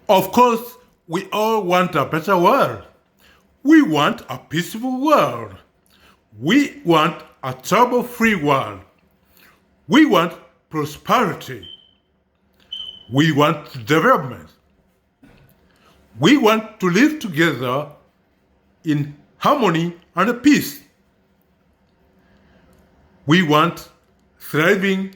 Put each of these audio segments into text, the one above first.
Of course, we all want a better world. We want a peaceful world. We want a trouble-free world. We want prosperity. We want development. We want to live together in harmony and peace. We want thriving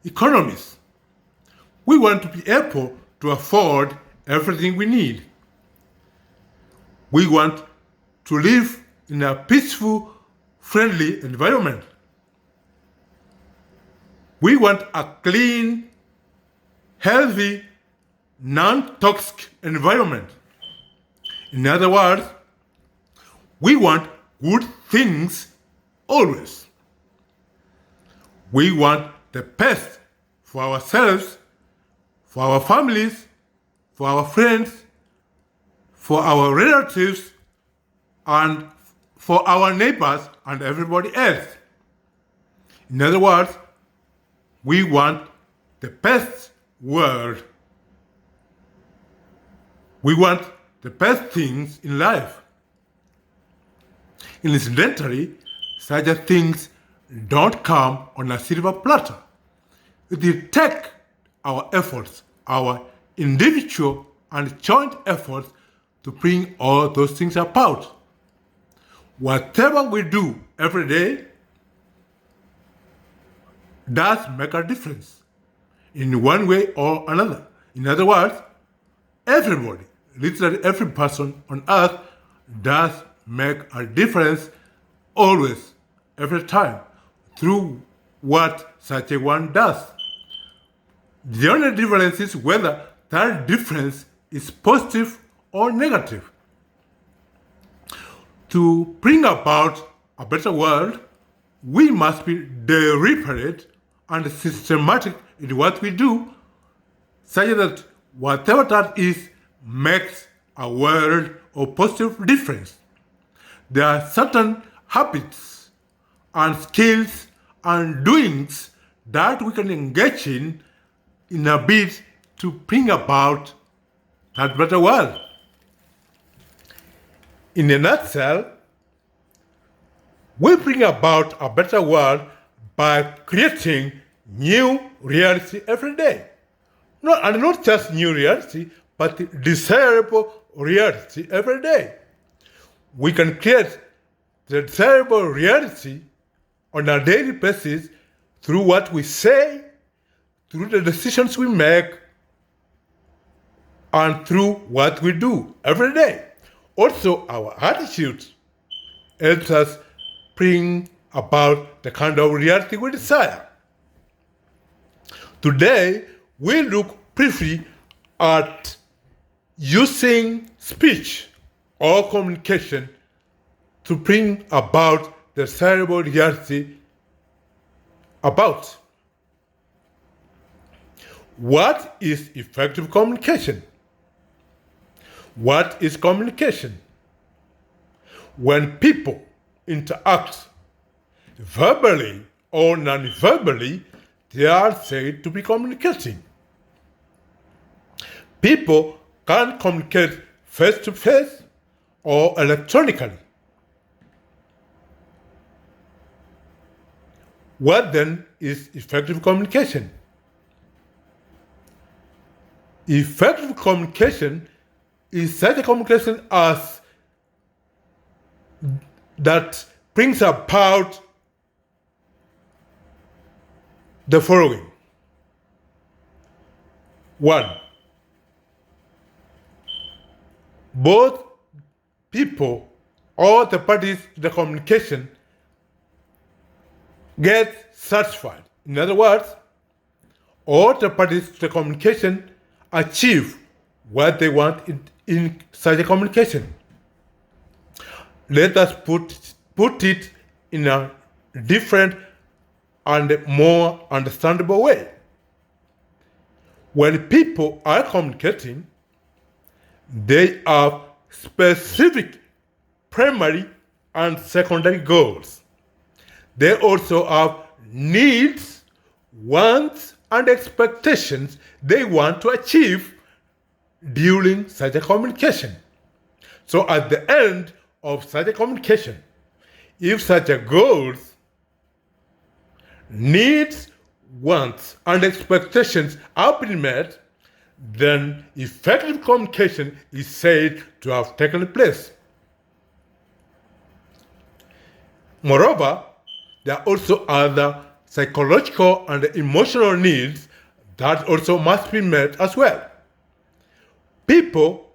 economies. We want to be able to afford everything we need. We want to live in a peaceful, friendly environment. We want a clean, healthy, non-toxic environment. In other words, we want good things always. We want the best for ourselves, for our families, for our friends, for our relatives, and for our neighbors and everybody else. In other words, we want the best world. We want the best things in life. Incidentally, such things don't come on a silver platter. It will take our efforts, our individual and joint efforts to bring all those things about. Whatever we do every day does make a difference in one way or another. In other words, everybody, literally every person on earth does make a difference always, every time, through what such a one does. The only difference is whether that difference is positive or negative. To bring about a better world, we must be deliberate and systematic in what we do, such that whatever that is makes a world of positive difference. There are certain habits and skills and doings that we can engage in a bid to bring about that better world. In a nutshell, we bring about a better world by creating new reality every day. Not just new reality, but desirable reality every day. We can create the desirable reality on a daily basis through what we say, through the decisions we make, and through what we do every day. Also, our attitude helps us bring about the kind of reality we desire. Today, we look briefly at using speech or communication to bring about the desirable reality about. What is effective communication? What is communication? When people interact verbally or non-verbally, they are said to be communicating. People can communicate face-to-face or electronically. What then is effective communication? Effective communication is such a communication as that brings about the following. 1. Both people or the parties to the communication get satisfied. In other words, all the parties to the communication achieve what they want in such a communication. Let us put it in a different and more understandable way. When people are communicating, they have specific primary and secondary goals. They also have needs, wants, and expectations they want to achieve during such a communication. So at the end of such a communication, if such a goals, needs, wants, and expectations are being met, then effective communication is said to have taken place. Moreover, there are also other psychological and emotional needs that also must be met as well. People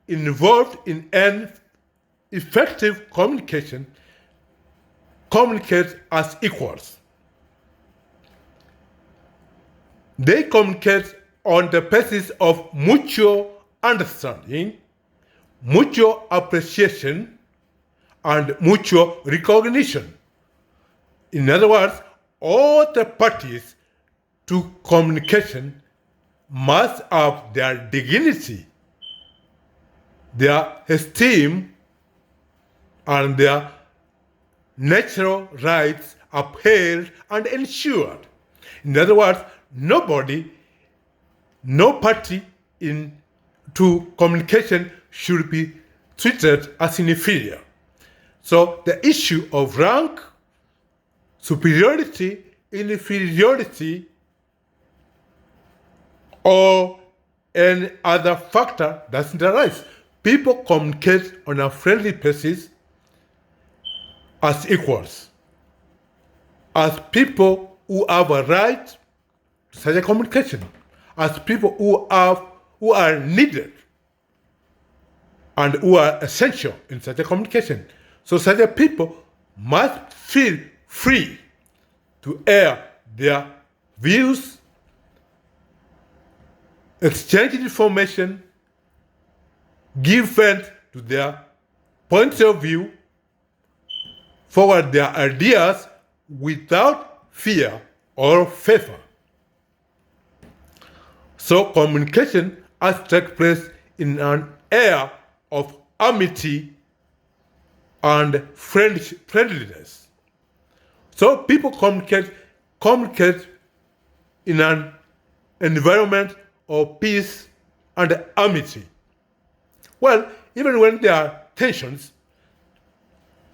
involved in an effective communication communicate as equals. They communicate on the basis of mutual understanding, mutual appreciation, and mutual recognition. In other words, all the parties to communication must have their dignity, their esteem, and their natural rights upheld and ensured. In other words, no party to communication should be treated as inferior. So the issue of rank, superiority, inferiority, or any other factor doesn't arise. People communicate on a friendly basis as equals, as people who have a right to such a communication, as people who are needed and who are essential in such a communication. So such a people must feel free to air their views, exchange information, give vent to their points of view, forward their ideas without fear or favor. So communication has to take place in an air of amity and friendliness. So people communicate in an environment of peace and amity. Well, even when there are tensions,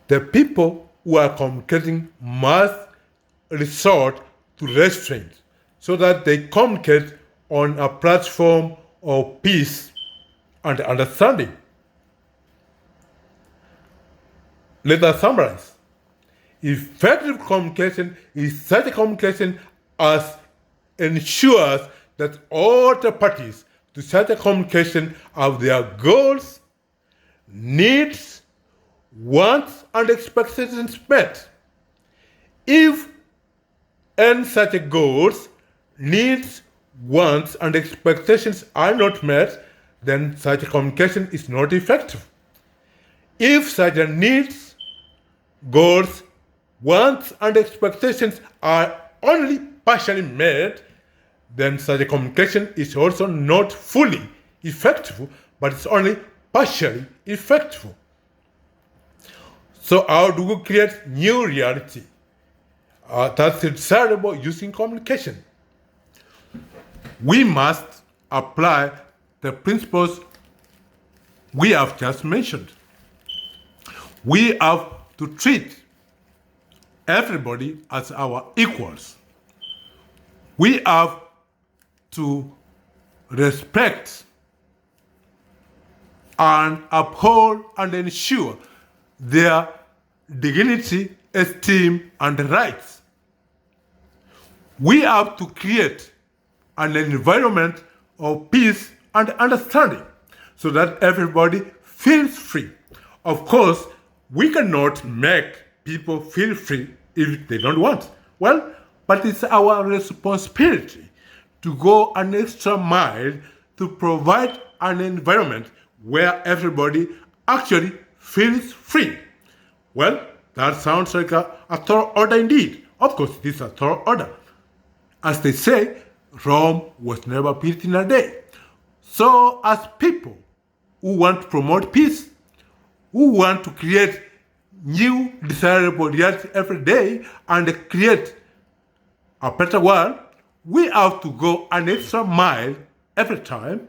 the people who are communicating must resort to restraint so that they communicate on a platform of peace and understanding. Let us summarize. Effective communication is such a communication as ensures that all the parties to such a communication have their goals, needs, wants, and expectations met. If any such a goals, needs, wants, and expectations are not met, then such a communication is not effective. If such a needs, goals, wants, and expectations are only partially met, then such a communication is also not fully effective, but it's only partially effective. So how do we create new reality that's desirable using communication? We must apply the principles we have just mentioned. We have to treat everybody as our equals. We have to respect and uphold and ensure their dignity, esteem, and rights. We have to create an environment of peace and understanding so that everybody feels free. Of course, we cannot make people feel free if they don't want. Well, but it's our responsibility to go an extra mile to provide an environment where everybody actually feels free. Well, that sounds like a thorough order indeed. Of course, it is a thorough order. As they say, Rome was never built in a day. So as people who want to promote peace, who want to create new desirable reality every day and create a better world, we have to go an extra mile every time.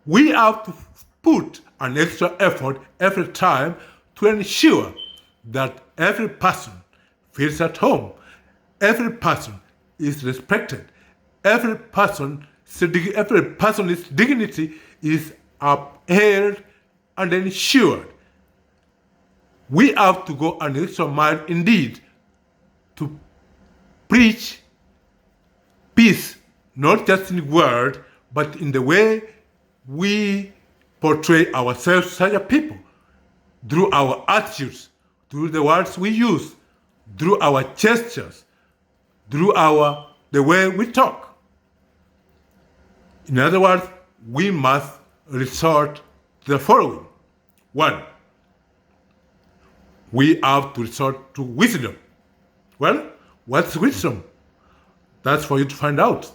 We have to put an extra effort every time to ensure that every person feels at home, every person is respected, every person's dignity is upheld and ensured. We have to go an extra mile indeed to preach peace, not just in word, but in the way we portray ourselves such a people, through our attitudes, through the words we use, through our gestures, through the way we talk. In other words, we must resort to the following. 1. We have to resort to wisdom. Well, what's wisdom? That's for you to find out.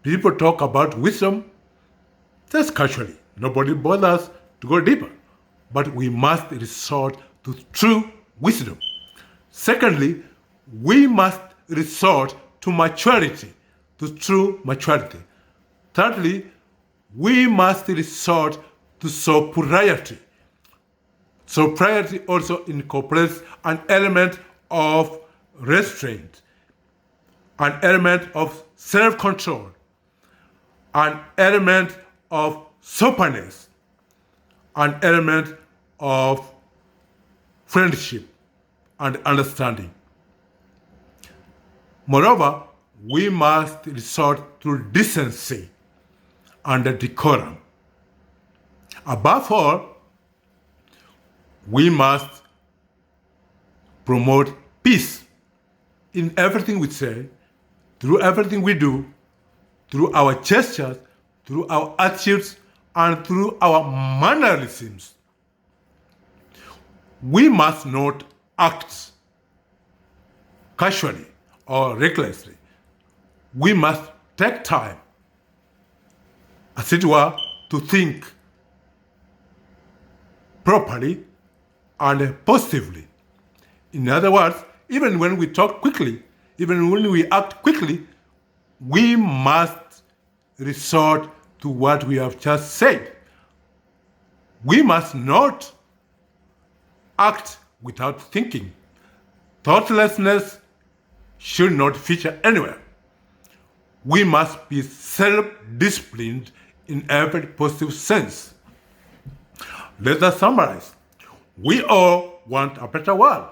People talk about wisdom just casually. Nobody bothers to go deeper. But we must resort to true wisdom. Secondly, we must resort to maturity, to true maturity. Thirdly, we must resort to sobriety. Sobriety also incorporates an element of restraint, an element of self-control, an element of soberness, an element of friendship and understanding. Moreover, we must resort to decency and decorum. Above all, we must promote peace in everything we say, through everything we do, through our gestures, through our attitudes, and through our mannerisms. We must not act casually or recklessly. We must take time, as it were, to think properly and positively. In other words, even when we talk quickly, even when we act quickly, we must resort to what we have just said. We must not act without thinking. Thoughtlessness should not feature anywhere. We must be self-disciplined in every positive sense. Let us summarize. We all want a better world.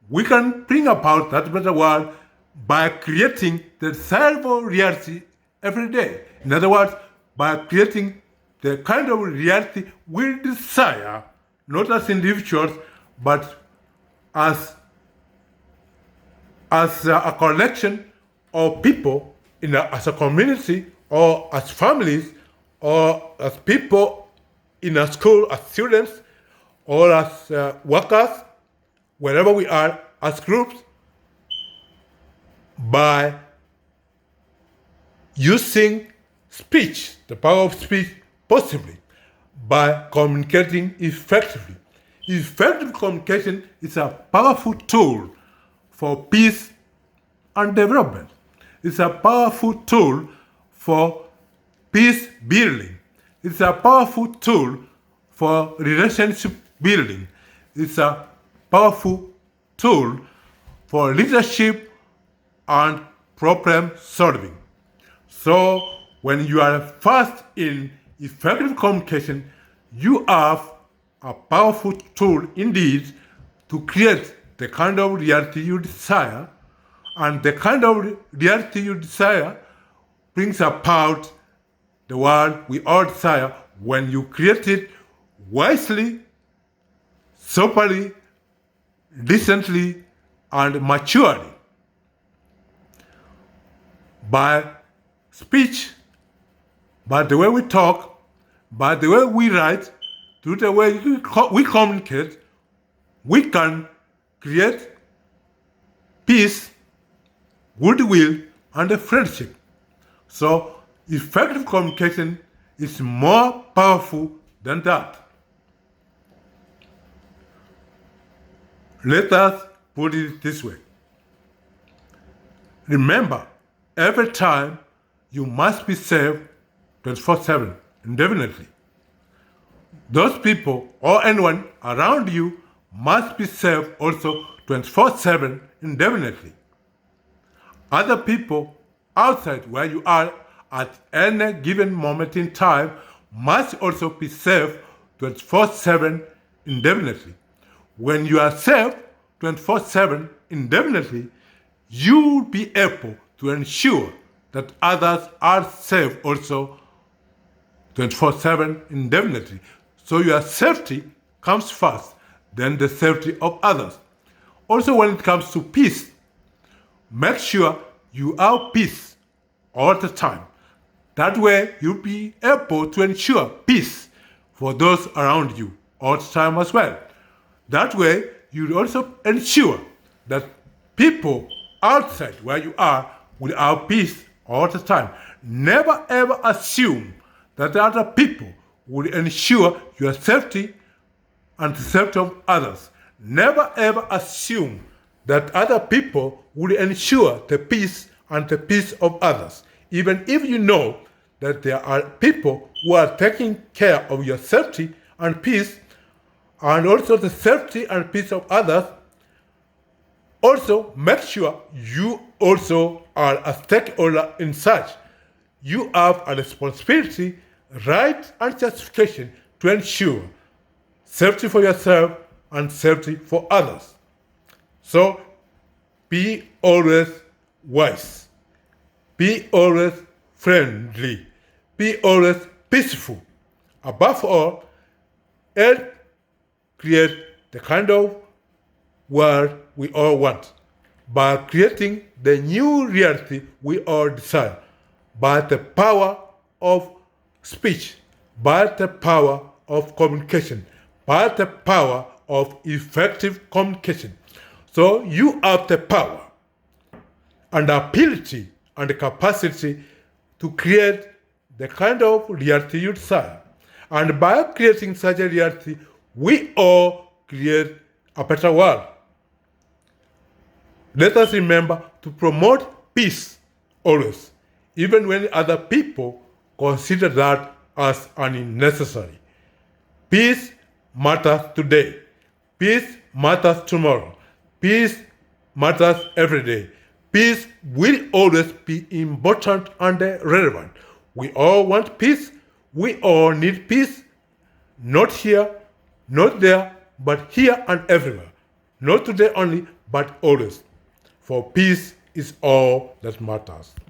We can bring about that better world by creating the desirable reality every day. In other words, by creating the kind of reality we desire, not as individuals, but as a collection of people, as a community, or as families, or as people in a school, as students, or as workers, wherever we are, as groups, by using speech, the power of speech, possibly, by communicating effectively. Effective communication is a powerful tool for peace and development. It's a powerful tool for peace building. It's a powerful tool for relationship building. It's a powerful tool for leadership and problem solving. So when you are fast in effective communication, you have a powerful tool indeed to create the kind of reality you desire, and the kind of reality you desire brings about the world we all desire when you create it wisely, soberly, decently, and maturely. By speech, by the way we talk, by the way we write, through the way we communicate, we can create peace, goodwill, and friendship. So effective communication is more powerful than that. Let us put it this way. Remember, every time you must be safe 24/7. indefinitely. Those people or anyone around you must be safe also 24/7 indefinitely. Other people outside where you are at any given moment in time must also be safe 24/7 indefinitely. When you are safe 24/7 indefinitely, you'll be able to ensure that others are safe also 24/7 indefinitely. So your safety comes first, then the safety of others. Also, when it comes to peace, make sure you have peace all the time. That way, you'll be able to ensure peace for those around you all the time as well. That way, you'll also ensure that people outside where you are will have peace all the time. Never ever assume that the other people will ensure your safety and the safety of others. Never ever assume that other people will ensure the peace and the peace of others. Even if you know that there are people who are taking care of your safety and peace, and also the safety and peace of others, also make sure you also are a stakeholder in such. You have a responsibility, right, and justification to ensure safety for yourself and safety for others. So be always wise, be always friendly, be always peaceful. Above all, and create the kind of world we all want by creating the new reality we all desire by the power of speech, by the power of communication, by the power of effective communication. So you have the power and ability and the capacity to create the kind of reality you desire. And by creating such a reality, we all create a better world. Let us remember to promote peace always, even when other people consider that as unnecessary. Peace matters today. Peace matters tomorrow. Peace matters every day. Peace will always be important and relevant. We all want peace. We all need peace. Not here, not there, but here and everywhere. Not today only, but always. For peace is all that matters.